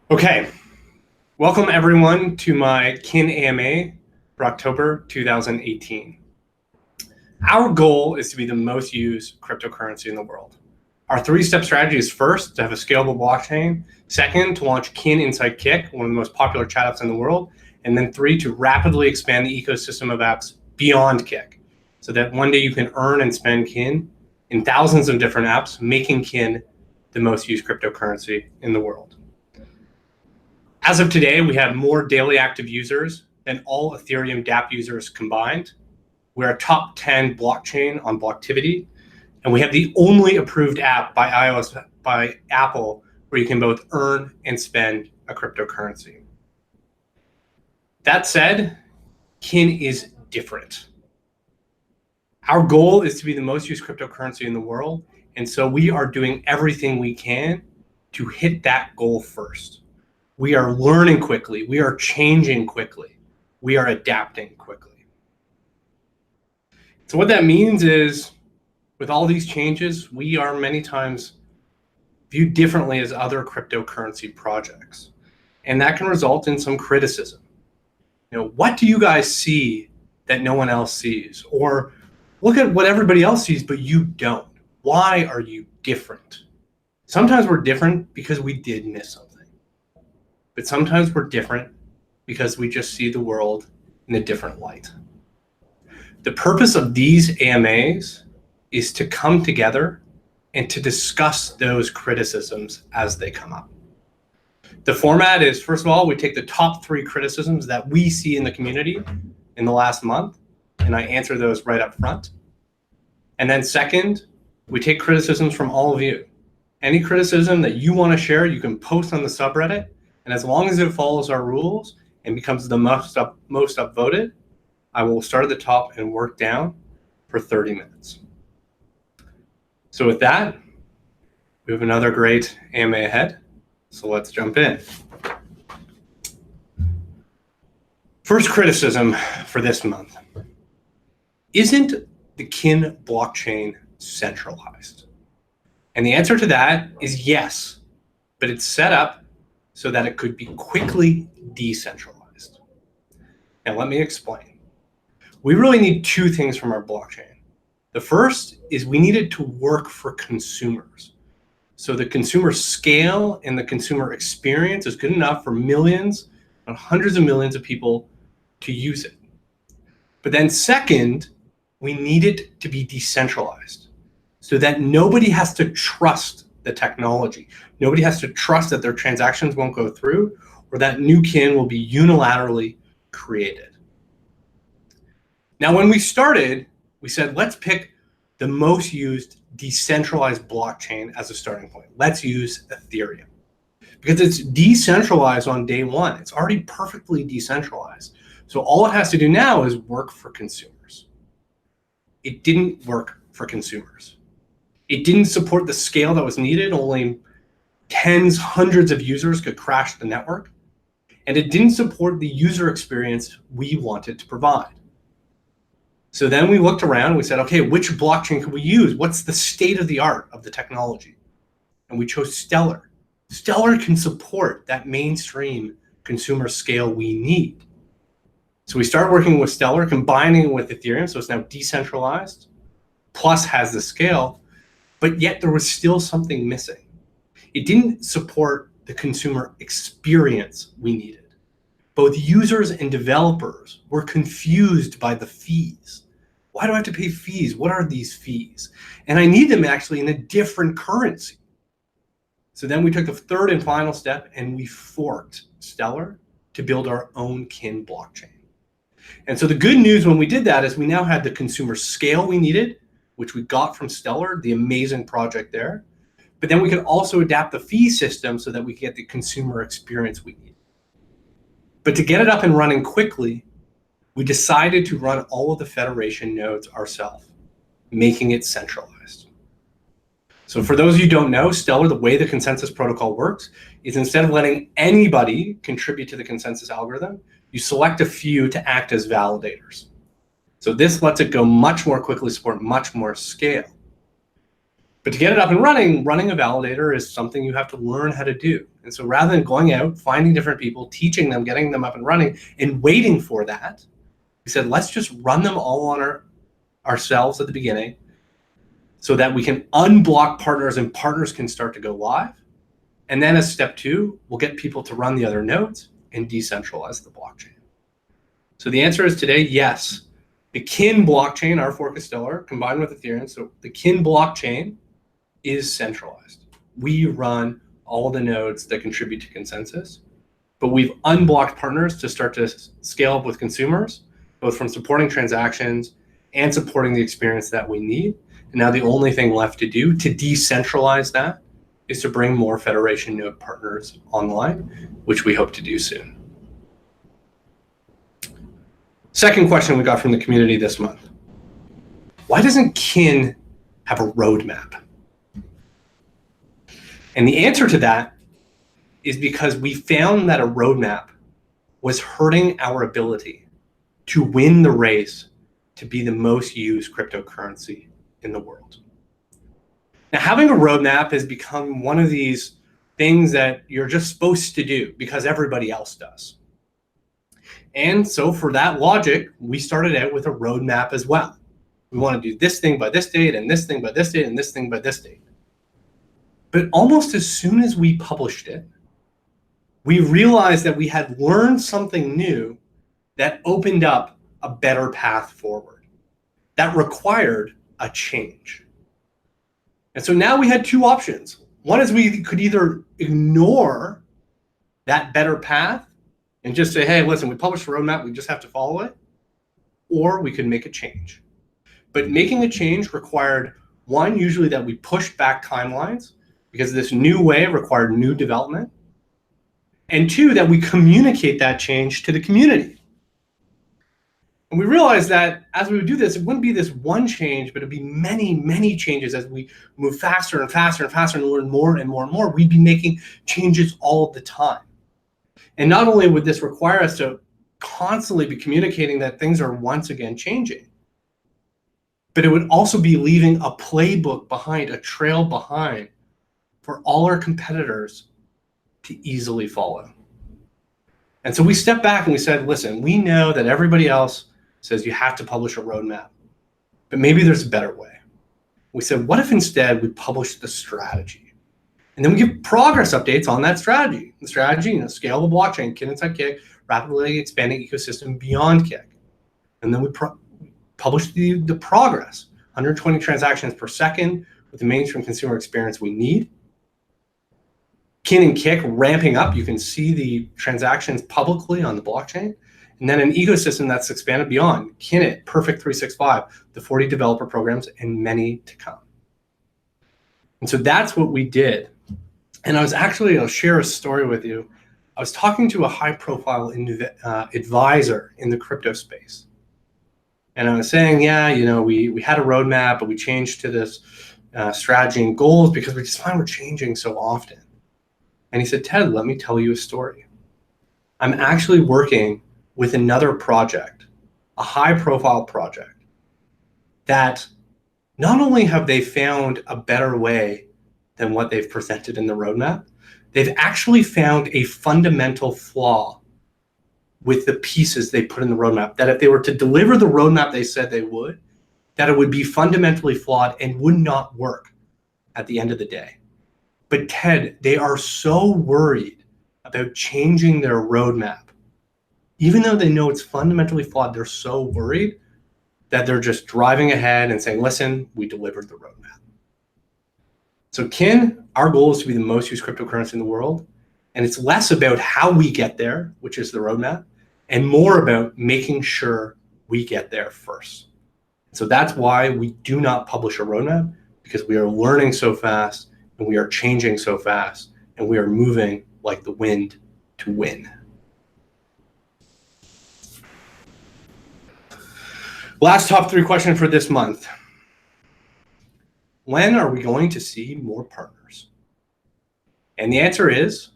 Okay, welcome everyone to my Kin AMA for October 2018. Our goal is to be the most used cryptocurrency in the world. Our three-step strategy is first, to have a scalable blockchain, second, to launch Kin inside Kik, one of the most popular chat apps in the world, and then three, to rapidly expand the ecosystem of apps beyond Kik, so that one day you can earn and spend Kin in thousands of different apps, making Kin the most used cryptocurrency in the world. As of today, we have more daily active users than all Ethereum dApp users combined. We're a top 10 blockchain on Blocktivity, and we have the only approved app by Apple where you can both earn and spend a cryptocurrency. That said, Kin is different. Our goal is to be the most used cryptocurrency in the world, and so we are doing everything we can to hit that goal first. We are learning quickly. We are changing quickly. We are adapting quickly. So what that means is, with all these changes, we are many times viewed differently as other cryptocurrency projects. And that can result in some criticism. What do you guys see that no one else sees? Or look at what everybody else sees, but you don't. Why are you different? Sometimes we're different because we did miss something. But sometimes we're different because we just see the world in a different light. The purpose of these AMAs is to come together and to discuss those criticisms as they come up. The format is, first of all, we take the top 3 criticisms that we see in the community in the last month, and I answer those right up front. And then second, we take criticisms from all of you. Any criticism that you want to share, you can post on the subreddit. And as long as it follows our rules and becomes the most upvoted, I will start at the top and work down for 30 minutes. So with that, we have another great AMA ahead. So let's jump in. First criticism for this month. Isn't the Kin blockchain centralized? And the answer to that is yes, but it's set up so that it could be quickly decentralized. Now let me explain. We really need 2 things from our blockchain. The first is we need it to work for consumers. So the consumer scale and the consumer experience is good enough for millions and hundreds of millions of people to use it. But then second, we need it to be decentralized so that nobody has to trust the technology. Nobody has to trust that their transactions won't go through or that new Kin will be unilaterally created. Now, when we started, we said, let's pick the most used decentralized blockchain as a starting point. Let's use Ethereum because it's decentralized on day one. It's already perfectly decentralized. So all it has to do now is work for consumers. It didn't work for consumers. It didn't support the scale that was needed. Only tens, hundreds of users could crash the network. And it didn't support the user experience we wanted to provide. So then we looked around and we said, okay, which blockchain can we use? What's the state of the art of the technology? And we chose Stellar. Stellar can support that mainstream consumer scale we need. So we started working with Stellar, combining it with Ethereum. So it's now decentralized, plus has the scale. But yet there was still something missing. It didn't support the consumer experience we needed. Both users and developers were confused by the fees. Why do I have to pay fees? What are these fees? And I need them actually in a different currency. So then we took the third and final step and we forked Stellar to build our own Kin blockchain. And so the good news when we did that is we now had the consumer scale we needed, which we got from Stellar, the amazing project there. But then we could also adapt the fee system so that we get the consumer experience we need. But to get it up and running quickly, we decided to run all of the federation nodes ourselves, making it centralized. So for those of you who don't know, Stellar, the way the consensus protocol works is instead of letting anybody contribute to the consensus algorithm, you select a few to act as validators. So this lets it go much more quickly, support much more scale. But to get it up and running, running a validator is something you have to learn how to do. And so rather than going out, finding different people, teaching them, getting them up and running, and waiting for that, we said, let's just run them all on ourselves at the beginning so that we can unblock partners and partners can start to go live. And then as step 2, we'll get people to run the other nodes and decentralize the blockchain. So the answer is today, yes. The Kin blockchain, our fork of Stellar, combined with Ethereum, so the Kin blockchain is centralized. We run all the nodes that contribute to consensus, but we've unblocked partners to start to scale up with consumers, both from supporting transactions and supporting the experience that we need. And now the only thing left to do to decentralize that is to bring more Federation node partners online, which we hope to do soon. Second question we got from the community this month. Why doesn't Kin have a roadmap? And the answer to that is because we found that a roadmap was hurting our ability to win the race to be the most used cryptocurrency in the world. Now, having a roadmap has become one of these things that you're just supposed to do because everybody else does. And so for that logic, we started out with a roadmap as well. We want to do this thing by this date, and this thing by this date, and this thing by this date. But almost as soon as we published it, we realized that we had learned something new that opened up a better path forward, that required a change. And so now we had 2 options. One is we could either ignore that better path and just say, hey, listen, we published a roadmap, we just have to follow it, or we could make a change. But making a change required, one, usually that we pushed back timelines because this new way required new development, and 2, that we communicate that change to the community. And we realized that as we would do this, it wouldn't be this one change, but it'd be many, many changes as we move faster and faster and faster and learn more and more and more. We'd be making changes all the time. And not only would this require us to constantly be communicating that things are once again changing, but it would also be leaving a playbook behind, a trail behind for all our competitors to easily follow. And so we stepped back and we said, listen, we know that everybody else says you have to publish a roadmap, but maybe there's a better way. We said, what if instead we publish the strategy? And then we give progress updates on that strategy. The strategy, scalable blockchain, Kin inside Kik, rapidly expanding ecosystem beyond Kik. And then we publish the progress, 120 transactions per second with the mainstream consumer experience we need. Kin and Kik ramping up. You can see the transactions publicly on the blockchain. And then an ecosystem that's expanded beyond Kinit, Perfect 365, the 40 developer programs, and many to come. And so that's what we did. And I'll share a story with you. I was talking to a high-profile advisor in the crypto space. And I was saying, yeah, we had a roadmap, but we changed to this strategy and goals because we just find we're changing so often. And he said, Ted, let me tell you a story. I'm actually working with another project, a high-profile project, that not only have they found a better way than what they've presented in the roadmap, they've actually found a fundamental flaw with the pieces they put in the roadmap, that if they were to deliver the roadmap they said they would, that it would be fundamentally flawed and would not work at the end of the day. But Ted, they are so worried about changing their roadmap. Even though they know it's fundamentally flawed, they're so worried that they're just driving ahead and saying, listen, we delivered the roadmap. So Kin, our goal is to be the most used cryptocurrency in the world. And it's less about how we get there, which is the roadmap, and more about making sure we get there first. So that's why we do not publish a roadmap, because we are learning so fast and we are changing so fast and we are moving like the wind to win. Last top 3 question for this month. When are we going to see more partners? And the answer is,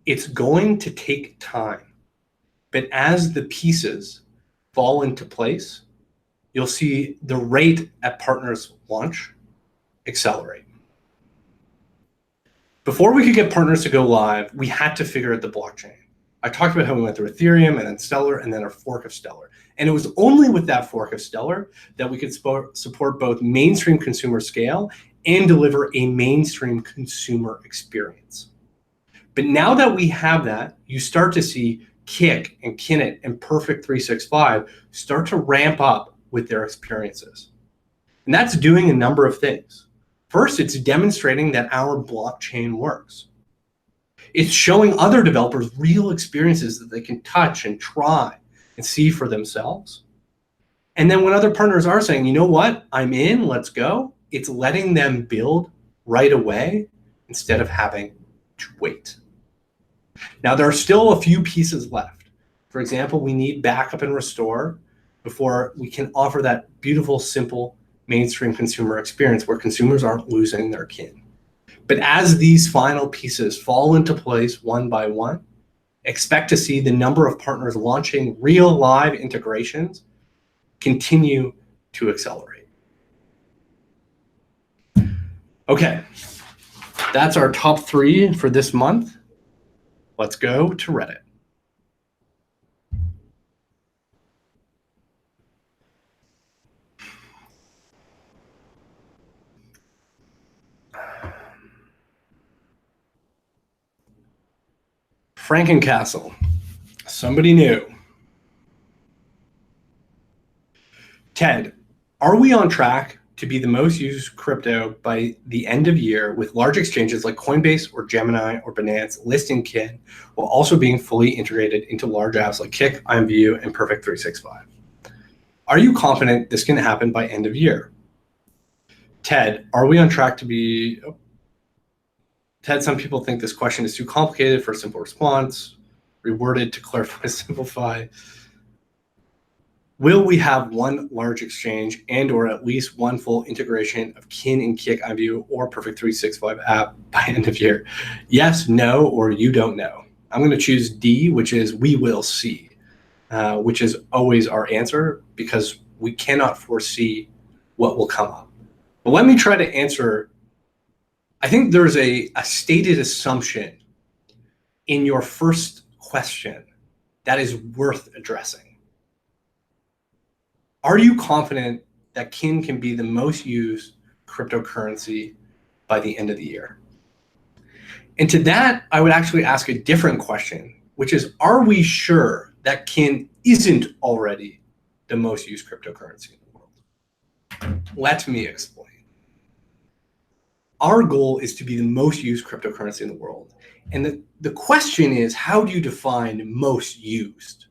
it's going to take time. But as the pieces fall into place, you'll see the rate at partners launch accelerate. Before we could get partners to go live, we had to figure out the blockchain. I talked about how we went through Ethereum and then Stellar and then our fork of Stellar. And it was only with that fork of Stellar that we could support both mainstream consumer scale and deliver a mainstream consumer experience. But now that we have that, you start to see Kik and Kinit and Perfect 365 start to ramp up with their experiences. And that's doing a number of things. First, it's demonstrating that our blockchain works. It's showing other developers real experiences that they can touch and try and see for themselves. And then when other partners are saying, you know what, I'm in, let's go, it's letting them build right away instead of having to wait. Now, there are still a few pieces left. For example, we need backup and restore before we can offer that beautiful, simple, mainstream consumer experience where consumers aren't losing their kin. But as these final pieces fall into place one by one, expect to see the number of partners launching real live integrations continue to accelerate. Okay, that's our top 3 for this month. Let's go to Reddit. Frankencastle, somebody new. Ted, are we on track to be the most used crypto by the end of year with large exchanges like Coinbase or Gemini or Binance listing kin while also being fully integrated into large apps like Kik, IMVU, and Perfect 365? Are you confident this can happen by end of year? Ted, are we on track to be... Ted, some people think this question is too complicated for a simple response. Reworded to clarify, simplify. Will we have one large exchange and or at least one full integration of kin and Kik, IMVU, or Perfect 365 app by end of year? Yes, no, or you don't know. I'm going to choose D, which is we will see, which is always our answer because we cannot foresee what will come up. But let me try to answer. I think there's a stated assumption in your first question that is worth addressing. Are you confident that kin can be the most used cryptocurrency by the end of the year? And to that, I would actually ask a different question, which is, are we sure that kin isn't already the most used cryptocurrency in the world? Let me explain. Our goal is to be the most used cryptocurrency in the world. And the question is, how do you define most used?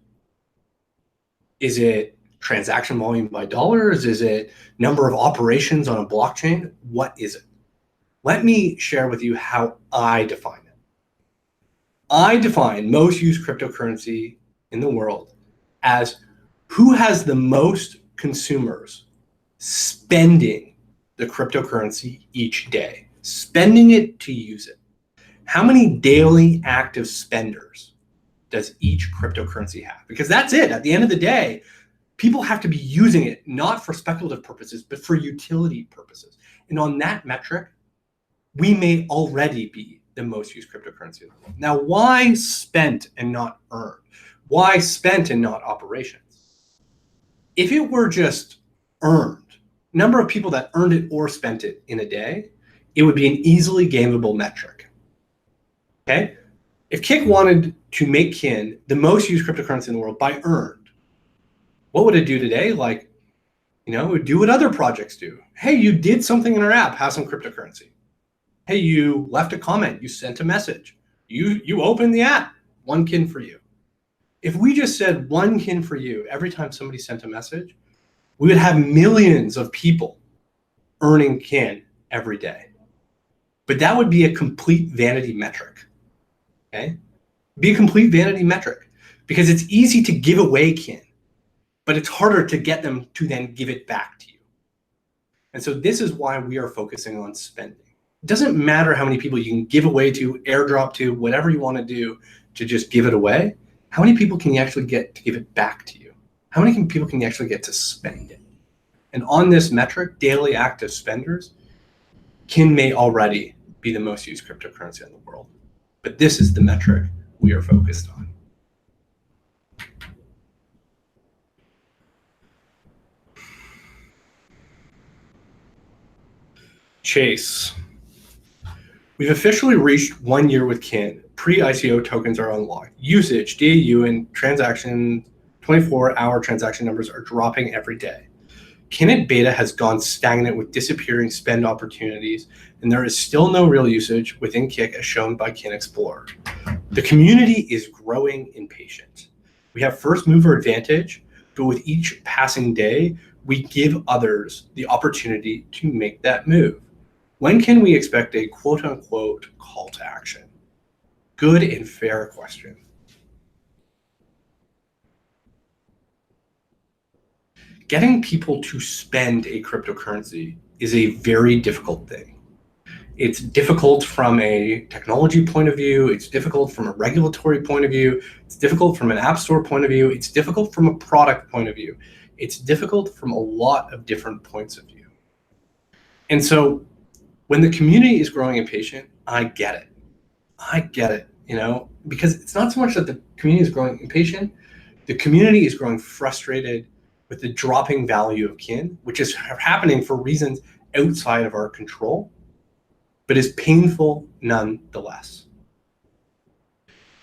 Is it transaction volume by dollars? Is it number of operations on a blockchain? What is it? Let me share with you how I define it. I define most used cryptocurrency in the world as who has the most consumers spending the cryptocurrency each day, spending it to use it. How many daily active spenders does each cryptocurrency have? Because that's it. At the end of the day, people have to be using it not for speculative purposes, but for utility purposes. And on that metric, we may already be the most used cryptocurrency in the world. Now, why spent and not earned? Why spent and not operations? If it were just earned, number of people that earned it or spent it in a day, it would be an easily gameable metric. Okay? If Kik wanted to make kin the most used cryptocurrency in the world by earned, what would it do today? Like, it would do what other projects do. Hey, you did something in our app, have some cryptocurrency. Hey, you left a comment, you sent a message, you opened the app, one kin for you. If we just said one kin for you every time somebody sent a message, we would have millions of people earning kin every day. But that would be a complete vanity metric, okay? Be a complete vanity metric because it's easy to give away kin, but it's harder to get them to then give it back to you. And so this is why we are focusing on spending. It doesn't matter how many people you can give away to, airdrop to, whatever you want to do to just give it away. How many people can you actually get to give it back to you? How many people can you actually get to spend it? And on this metric, daily active spenders, kin may already be the most used cryptocurrency in the world. But this is the metric we are focused on. Chase. We've officially reached 1 year with Kin. Pre-ICO tokens are unlocked. Usage, DAU, and 24-hour transaction numbers are dropping every day. Kin beta has gone stagnant with disappearing spend opportunities, and there is still no real usage within Kik as shown by Kin Explorer. The community is growing impatient. We have first mover advantage, but with each passing day, we give others the opportunity to make that move. When can we expect a quote unquote call to action? Good and fair question. Getting people to spend a cryptocurrency is a very difficult thing. It's difficult from a technology point of view. It's difficult from a regulatory point of view. It's difficult from an app store point of view. It's difficult from a product point of view. It's difficult from a lot of different points of view. And so when the community is growing impatient, I get it. Because it's not so much that the community is growing impatient, the community is growing frustrated with the dropping value of Kin, which is happening for reasons outside of our control, but is painful nonetheless.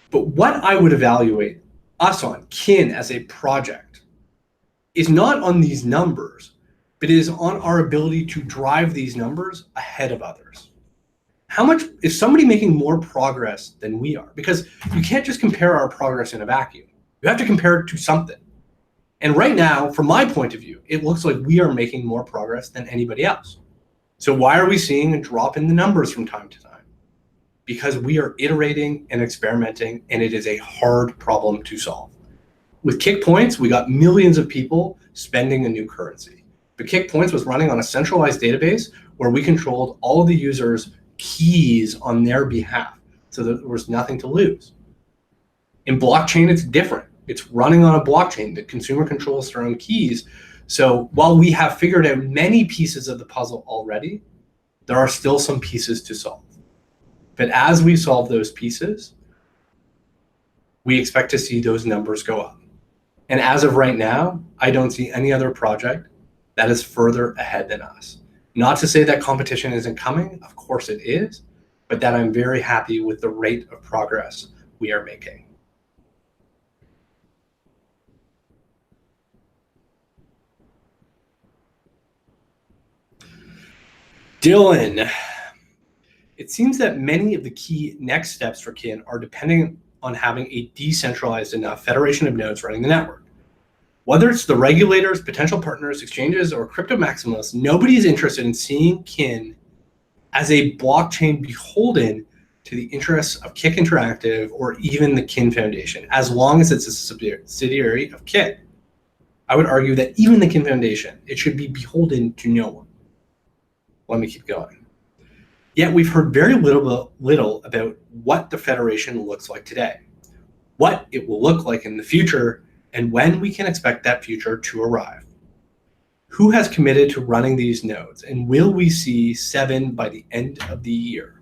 But what I would evaluate us on, Kin as a project, is not on these numbers, but is on our ability to drive these numbers ahead of others. How much is somebody making more progress than we are? Because you can't just compare our progress in a vacuum. You have to compare it to something. And right now, from my point of view, it looks like we are making more progress than anybody else. So why are we seeing a drop in the numbers from time to time? Because we are iterating and experimenting, and it is a hard problem to solve. With Kik Points, we got millions of people spending a new currency. But Kik Points was running on a centralized database where we controlled all of the users' keys on their behalf, so that there was nothing to lose. In blockchain, it's different. It's running on a blockchain. The consumer controls their own keys. So while we have figured out many pieces of the puzzle already, there are still some pieces to solve. But as we solve those pieces, we expect to see those numbers go up. And as of right now, I don't see any other project that is further ahead than us. Not to say that competition isn't coming, of course it is, but that I'm very happy with the rate of progress we are making. Dylan, it seems that many of the key next steps for Kin are depending on having a decentralized enough federation of nodes running the network. Whether it's the regulators, potential partners, exchanges, or crypto maximalists, nobody is interested in seeing Kin as a blockchain beholden to the interests of Kik Interactive or even the Kin Foundation, as long as it's a subsidiary of Kik. I would argue that even the Kin Foundation, it should be beholden to no one. Let me keep going. Yet we've heard very little about what the Federation looks like today, what it will look like in the future, and when we can expect that future to arrive. Who has committed to running these nodes, and will we see 7 by the end of the year?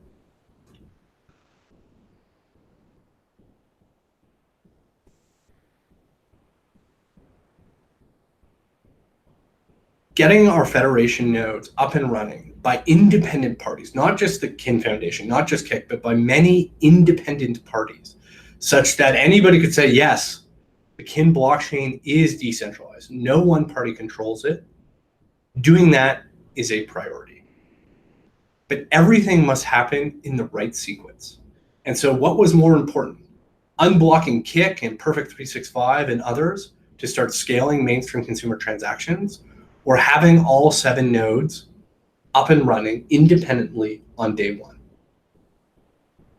Getting our Federation nodes up and running by independent parties, not just the Kin Foundation, not just Kik, but by many independent parties, such that anybody could say, yes, the Kin blockchain is decentralized. No one party controls it. Doing that is a priority. But everything must happen in the right sequence. And so what was more important? Unblocking Kik and Perfect 365 and others to start scaling mainstream consumer transactions, or having all 7 nodes up and running independently on day 1.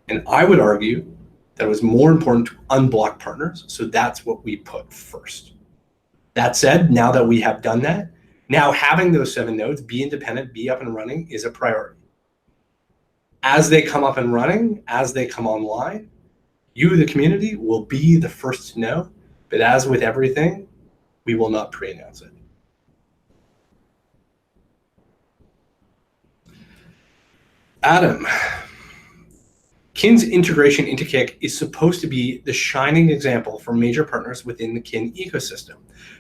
And I would argue that it was more important to unblock partners, so that's what we put first. That said, now that we have done that, now having those 7 nodes be independent, be up and running is a priority. As they come up and running, as they come online, you, the community, will be the first to know, but as with everything, we will not pre-announce it. Adam, Kin's integration into Kik is supposed to be the shining example for major partners within the Kin ecosystem.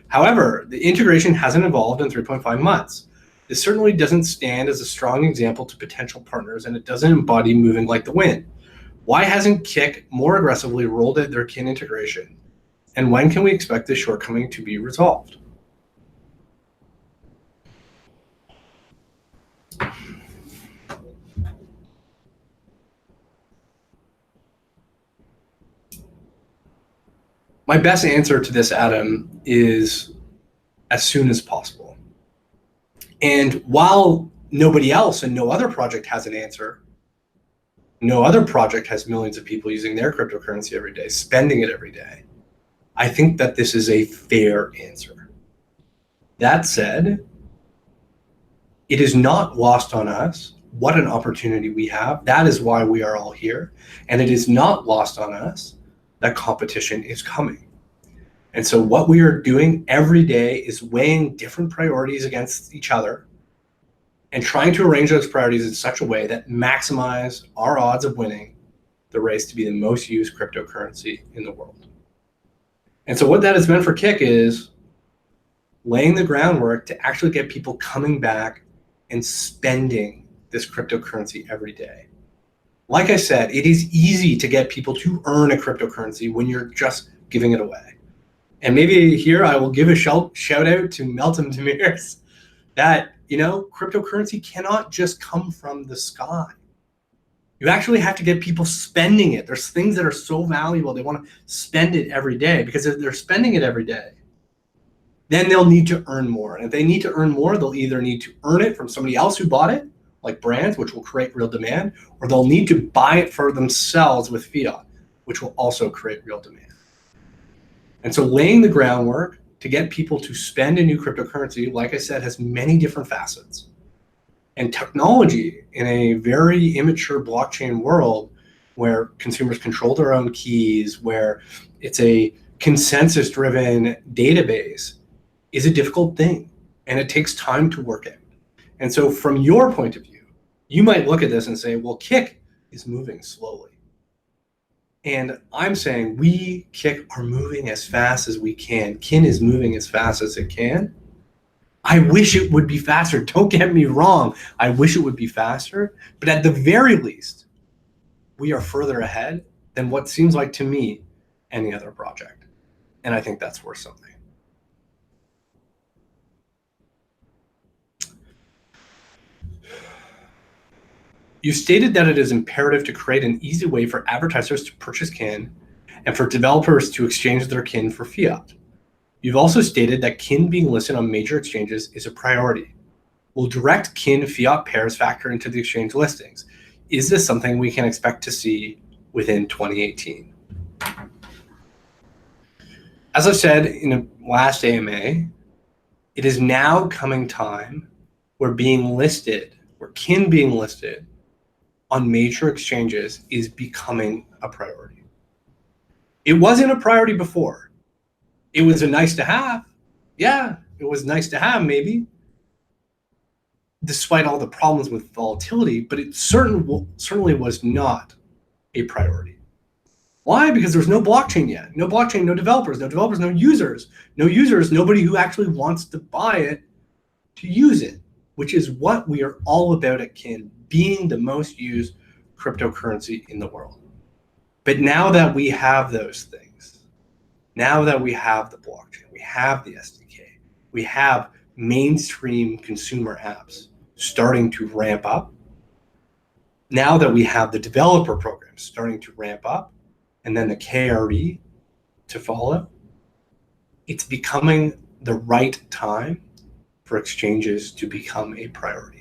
However, the integration hasn't evolved in 3.5 months. This certainly doesn't stand as a strong example to potential partners, and it doesn't embody moving like the wind. Why hasn't Kik more aggressively rolled out their Kin integration? And when can we expect this shortcoming to be resolved? My best answer to this, Adam, is as soon as possible. And while nobody else and no other project has an answer, no other project has millions of people using their cryptocurrency every day, spending it every day, I think that this is a fair answer. That said, it is not lost on us what an opportunity we have. That is why we are all here. And it is not lost on us that competition is coming. And so what we are doing every day is weighing different priorities against each other and trying to arrange those priorities in such a way that maximize our odds of winning the race to be the most used cryptocurrency in the world. And so what that has meant for Kik is laying the groundwork to actually get people coming back and spending this cryptocurrency every day. Like I said, it is easy to get people to earn a cryptocurrency when you're just giving it away. And maybe here I will give a shout out to Meltem Demirs that, cryptocurrency cannot just come from the sky. You actually have to get people spending it. There's things that are so valuable, they want to spend it every day, because if they're spending it every day, then they'll need to earn more. And if they need to earn more, they'll either need to earn it from somebody else who bought it, like brands, which will create real demand, or they'll need to buy it for themselves with fiat, which will also create real demand. And so laying the groundwork to get people to spend a new cryptocurrency, like I said, has many different facets. And technology in a very immature blockchain world where consumers control their own keys, where it's a consensus-driven database, is a difficult thing. And it takes time to work out. And so from your point of view, you might look at this and say, well, Kik is moving slowly. And I'm saying we, Kik, are moving as fast as we can. Kin is moving as fast as it can. I wish it would be faster. Don't get me wrong. I wish it would be faster. But at the very least, we are further ahead than what seems like to me any other project. And I think that's worth something. You stated that it is imperative to create an easy way for advertisers to purchase Kin and for developers to exchange their Kin for fiat. You've also stated that Kin being listed on major exchanges is a priority. Will direct Kin fiat pairs factor into the exchange listings? Is this something we can expect to see within 2018? As I said in the last AMA, it is now coming time where Kin being listed on major exchanges is becoming a priority. It wasn't a priority before. It was a nice to have. Yeah, it was nice to have maybe, despite all the problems with volatility, but it certainly was not a priority. Why? Because there's no blockchain yet. No blockchain, no developers, no users. No users, nobody who actually wants to buy it to use it, which is what we are all about at Kin, being the most used cryptocurrency in the world. But now that we have those things, now that we have the blockchain, we have the SDK, we have mainstream consumer apps starting to ramp up, now that we have the developer programs starting to ramp up, and then the KRE to follow, it's becoming the right time for exchanges to become a priority.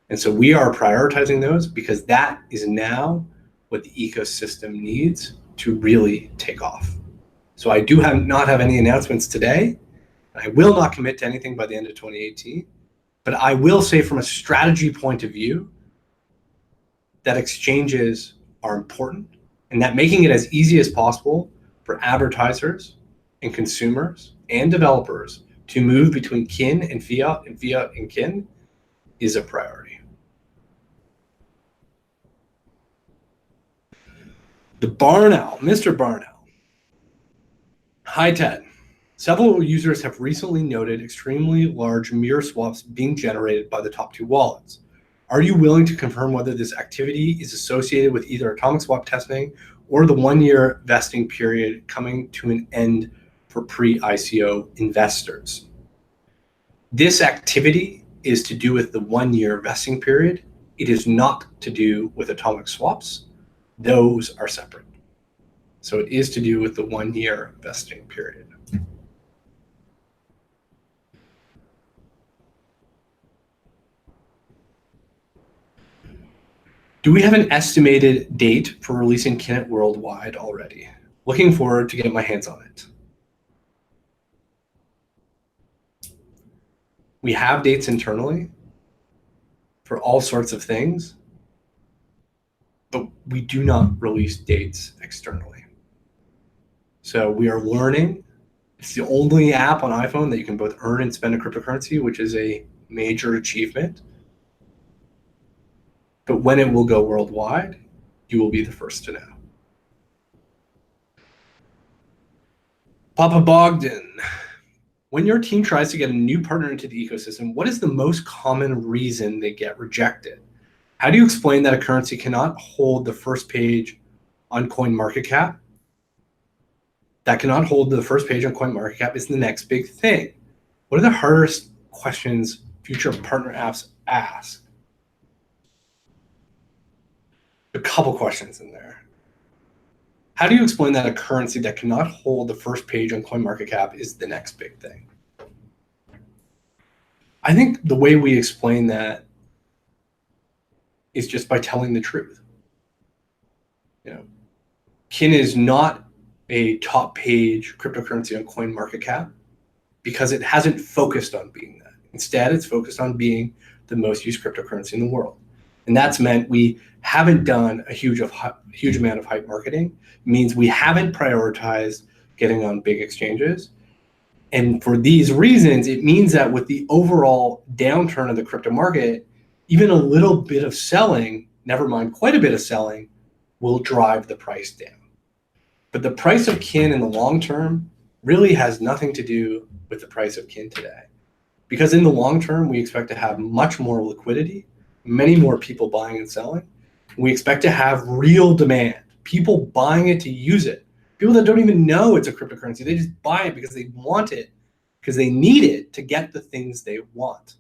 And so we are prioritizing those because that is now what the ecosystem needs to really take off. So I do not have any announcements today. I will not commit to anything by the end of 2018, but I will say from a strategy point of view that exchanges are important and that making it as easy as possible for advertisers and consumers and developers to move between Kin and fiat and Kin, is a priority. The Barn Owl, Mr. Barn Owl. Hi, Ted. Several users have recently noted extremely large mirror swaps being generated by the top two wallets. Are you willing to confirm whether this activity is associated with either atomic swap testing or the 1-year vesting period coming to an end for pre-ICO investors? This activity is to do with the 1-year vesting period. It is not to do with atomic swaps. Those are separate. So it is to do with the 1-year vesting period. Do we have an estimated date for releasing Kinet worldwide already? Looking forward to getting my hands on it. We have dates internally for all sorts of things, but we do not release dates externally. So we are learning. It's the only app on iPhone that you can both earn and spend a cryptocurrency, which is a major achievement. But when it will go worldwide, you will be the first to know. Papa Bogdan, when your team tries to get a new partner into the ecosystem, what is the most common reason they get rejected? How do you explain that a currency cannot hold the first page on CoinMarketCap? That cannot hold the first page on CoinMarketCap is the next big thing. What are the hardest questions future partner apps ask? A couple questions in there. How do you explain that a currency that cannot hold the first page on CoinMarketCap is the next big thing? I think the way we explain that is just by telling the truth. Kin is not a top page cryptocurrency on CoinMarketCap because it hasn't focused on being that. Instead, it's focused on being the most used cryptocurrency in the world. And that's meant we haven't done a huge amount of hype marketing. It means we haven't prioritized getting on big exchanges. And for these reasons, it means that with the overall downturn of the crypto market, even a little bit of selling, never mind quite a bit of selling, will drive the price down. But the price of Kin in the long term really has nothing to do with the price of Kin today. Because in the long term, we expect to have much more liquidity, many more people buying and selling. We expect to have real demand, people buying it to use it. People that don't even know it's a cryptocurrency, they just buy it because they want it, because they need it to get the things they want.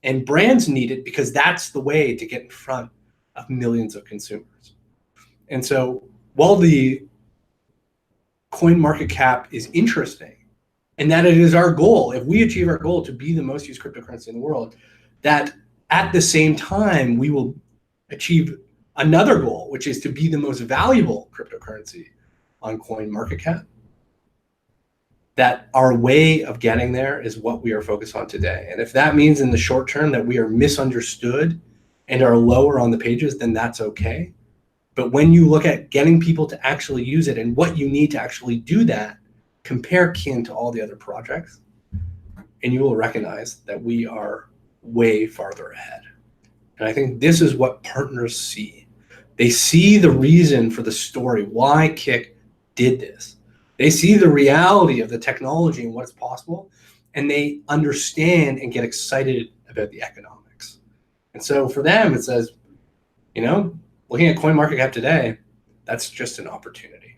And brands need it because that's the way to get in front of millions of consumers. And so while the CoinMarketCap is interesting, and that it is our goal, if we achieve our goal to be the most used cryptocurrency in the world, that at the same time, we will achieve another goal, which is to be the most valuable cryptocurrency on CoinMarketCap. That our way of getting there is what we are focused on today. And if that means in the short term that we are misunderstood and are lower on the pages, then that's okay. But when you look at getting people to actually use it and what you need to actually do that, compare Kin to all the other projects, and you will recognize that we are way farther ahead. And I think this is what partners see. They see the reason for the story, why Kik did this. They see the reality of the technology and what's possible, and they understand and get excited about the economics. And so for them, it says, looking at CoinMarketCap today, that's just an opportunity.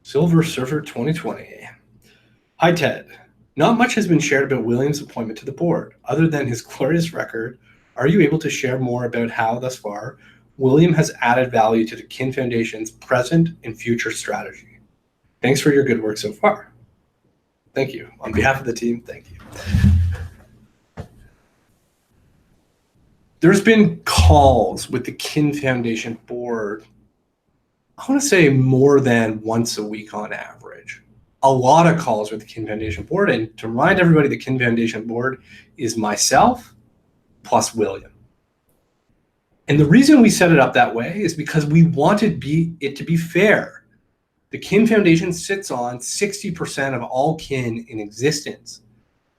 Silver Surfer 2020. Hi, Ted. Not much has been shared about William's appointment to the board. Other than his glorious record, are you able to share more about how, thus far, William has added value to the Kin Foundation's present and future strategy? Thanks for your good work so far. Thank you. On behalf of the team, thank you. There's been calls with the Kin Foundation board, I want to say more than once a week on average. A lot of calls with the Kin Foundation board. And to remind everybody, the Kin Foundation board is myself plus William. And the reason we set it up that way is because we wanted it to be fair. The Kin Foundation sits on 60% of all kin in existence.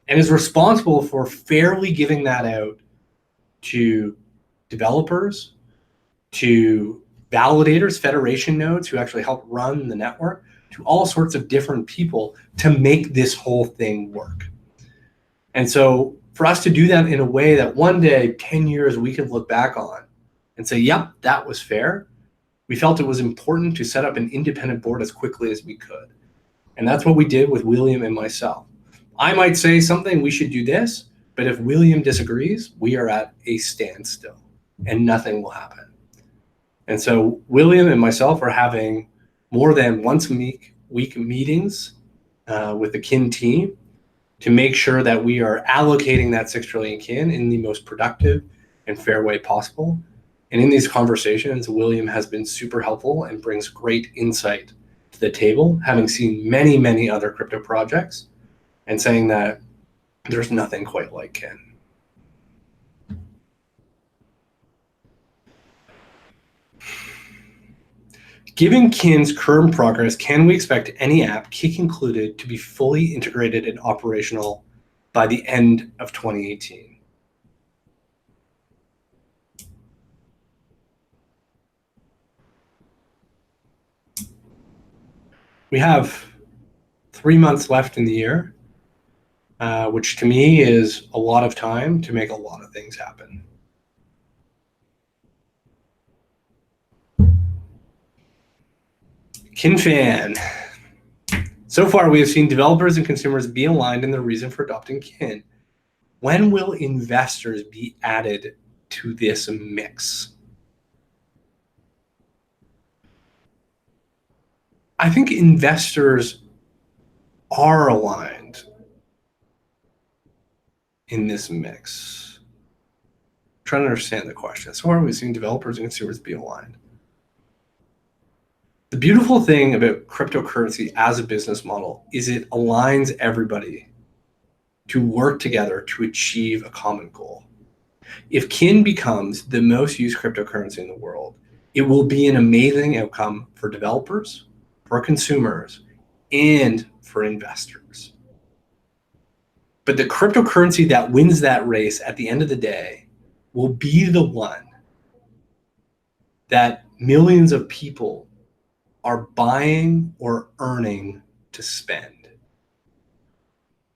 and is responsible for fairly giving that out to developers, to validators, federation nodes who actually help run the network, to all sorts of different people to make this whole thing work. And so for us to do that in a way that one day, 10 years, we can look back on and say, yep, that was fair, we felt it was important to set up an independent board as quickly as we could. And that's what we did with William and myself. I might say something, we should do this, but if William disagrees, we are at a standstill and nothing will happen. And so William and myself are having more than once a week meetings with the kin team to make sure that we are allocating that 6 trillion kin in the most productive and fair way possible. And in these conversations, William has been super helpful and brings great insight to the table, having seen many, many other crypto projects and saying that there's nothing quite like kin. Given kin's current progress, can we expect any app, Kik included, to be fully integrated and operational by the end of 2018? We have 3 months left in the year, which to me is a lot of time to make a lot of things happen. KinFan. So far, we have seen developers and consumers be aligned in the reason for adopting kin. When will investors be added to this mix? I think investors are aligned in this mix. I'm trying to understand the question. So far, we've seen developers and consumers be aligned. The beautiful thing about cryptocurrency as a business model is it aligns everybody to work together to achieve a common goal. If kin becomes the most used cryptocurrency in the world, it will be an amazing outcome for developers, for consumers, and for investors. But the cryptocurrency that wins that race at the end of the day will be the one that millions of people are buying or earning to spend.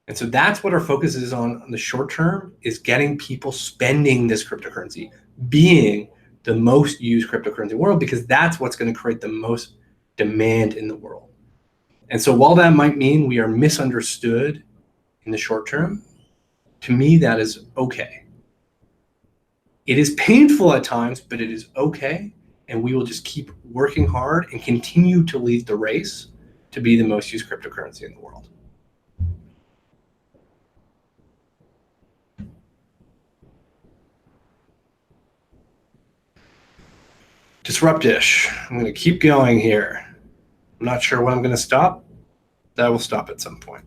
And so that's what our focus is on in the short term, is getting people spending this cryptocurrency, being the most used cryptocurrency in the world, because that's what's going to create the most demand in the world. And so while that might mean we are misunderstood in the short term, to me, that is okay. It is painful at times, but it is okay. And we will just keep working hard and continue to lead the race to be the most used cryptocurrency in the world. Disruptish. I'm going to keep going here. I'm not sure when I'm going to stop. That will stop at some point.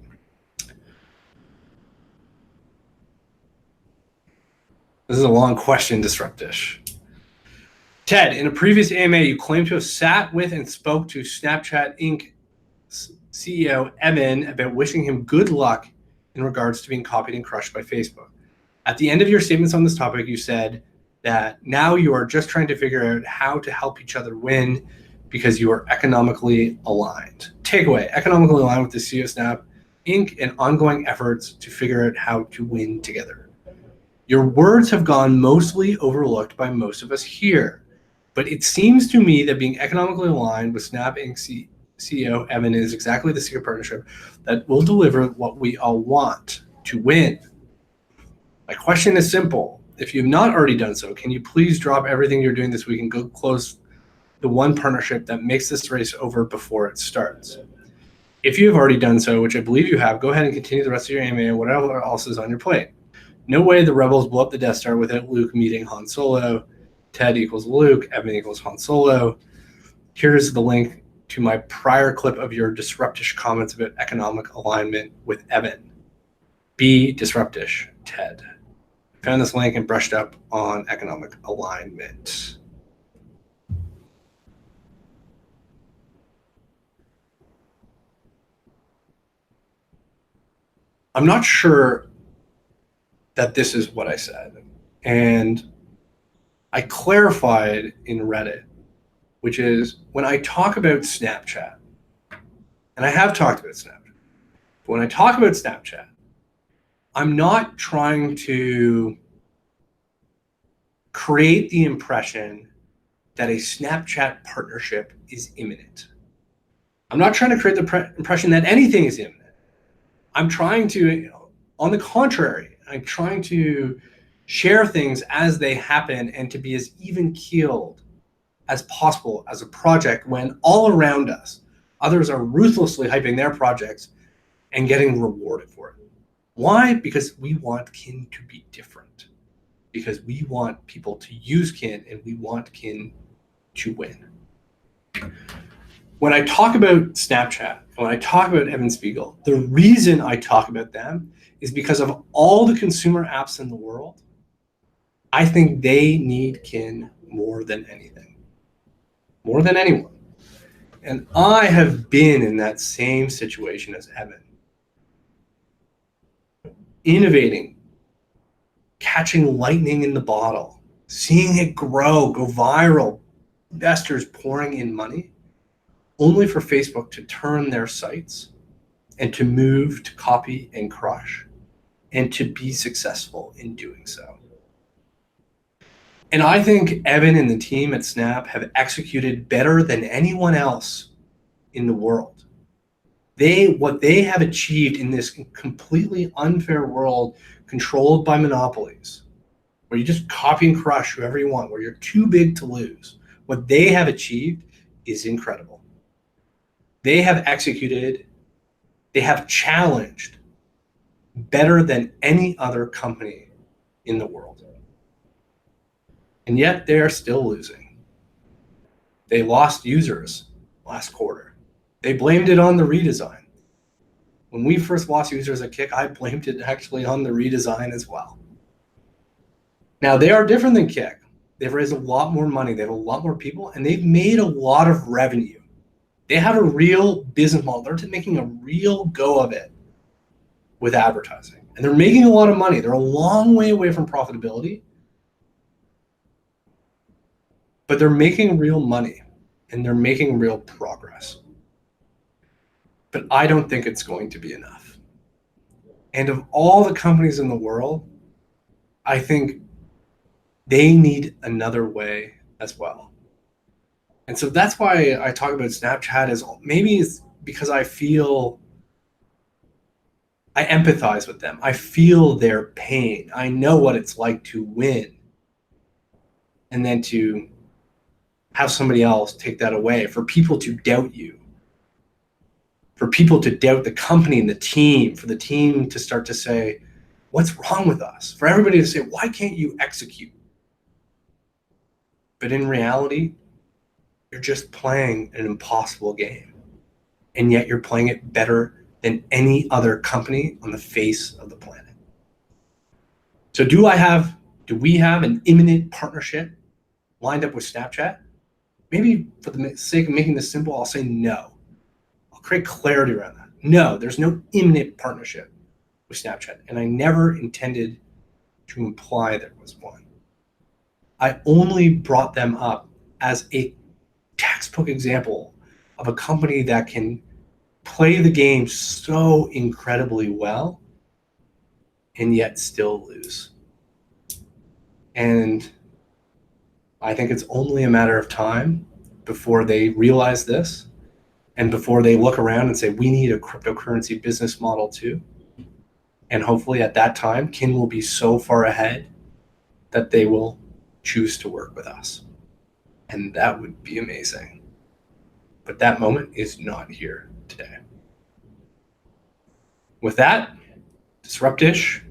This is a long question, Disruptish. Ted, in a previous AMA, you claimed to have sat with and spoke to Snapchat Inc. CEO Evan about wishing him good luck in regards to being copied and crushed by Facebook. At the end of your statements on this topic, you said that now you are just trying to figure out how to help each other win because you are economically aligned. Takeaway, economically aligned with the CEO Snap Inc. and ongoing efforts to figure out how to win together. Your words have gone mostly overlooked by most of us here, but it seems to me that being economically aligned with Snap Inc. CEO Evan is exactly the secret partnership that will deliver what we all want to win. My question is simple. If you have not already done so, can you please drop everything you're doing this week and go close the one partnership that makes this race over before it starts? If you have already done so, which I believe you have, go ahead and continue the rest of your AMA and whatever else is on your plate. No way the rebels blow up the Death Star without Luke meeting Han Solo. Ted equals Luke, Evan equals Han Solo. Here's the link to my prior clip of your disruptish comments about economic alignment with Evan. Be disruptish, Ted. Found this link and brushed up on economic alignment. I'm not sure that this is what I said. And I clarified in Reddit, which is when I talk about Snapchat, and I have talked about Snapchat, but when I talk about Snapchat, I'm not trying to create the impression that a Snapchat partnership is imminent. I'm not trying to create the impression that anything is imminent. I'm trying to, on the contrary, I'm trying to share things as they happen and to be as even-keeled as possible as a project when all around us, others are ruthlessly hyping their projects and getting rewarded for it. Why? Because we want Kin to be different. Because we want people to use Kin and we want Kin to win. When I talk about Snapchat, when I talk about Evan Spiegel, the reason I talk about them is because of all the consumer apps in the world, I think they need Kin more than anything, more than anyone. And I have been in that same situation as Evan, innovating, catching lightning in the bottle, seeing it grow, go viral, investors pouring in money, only for Facebook to turn their sights and to move to copy and crush and to be successful in doing so. And I think Evan and the team at Snap have executed better than anyone else in the world. What they have achieved in this completely unfair world controlled by monopolies, where you just copy and crush whoever you want, where you're too big to lose, what they have achieved is incredible. They have executed, they have challenged better than any other company in the world. And yet they are still losing. They lost users last quarter. They blamed it on the redesign. When we first lost users at Kik, I blamed it actually on the redesign as well. Now they are different than Kik. They've raised a lot more money, they have a lot more people, and they've made a lot of revenue. They have a real business model. They're making a real go of it with advertising. And they're making a lot of money. They're a long way away from profitability, but they're making real money and they're making real progress. But I don't think it's going to be enough. And of all the companies in the world, I think they need another way as well. And so that's why I talk about Snapchat as maybe it's because I empathize with them. I feel their pain. I know what it's like to win and then to have somebody else take that away, for people to doubt you, for people to doubt the company and the team, for the team to start to say, what's wrong with us? For everybody to say, why can't you execute? But in reality, you're just playing an impossible game. And yet you're playing it better than any other company on the face of the planet. So do we have an imminent partnership lined up with Snapchat? Maybe for the sake of making this simple, I'll say no. I'll create clarity around that. No, there's no imminent partnership with Snapchat. And I never intended to imply there was one. I only brought them up as a textbook example of a company that can play the game so incredibly well and yet still lose. And I think it's only a matter of time before they realize this and before they look around and say, we need a cryptocurrency business model too. And hopefully at that time, Kin will be so far ahead that they will choose to work with us. And that would be amazing. But that moment is not here today. With that, Disruptish,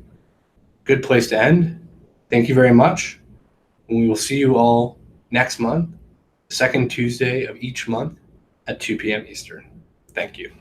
good place to end. Thank you very much. And we will see you all next month, second Tuesday of each month at 2 p.m. Eastern. Thank you.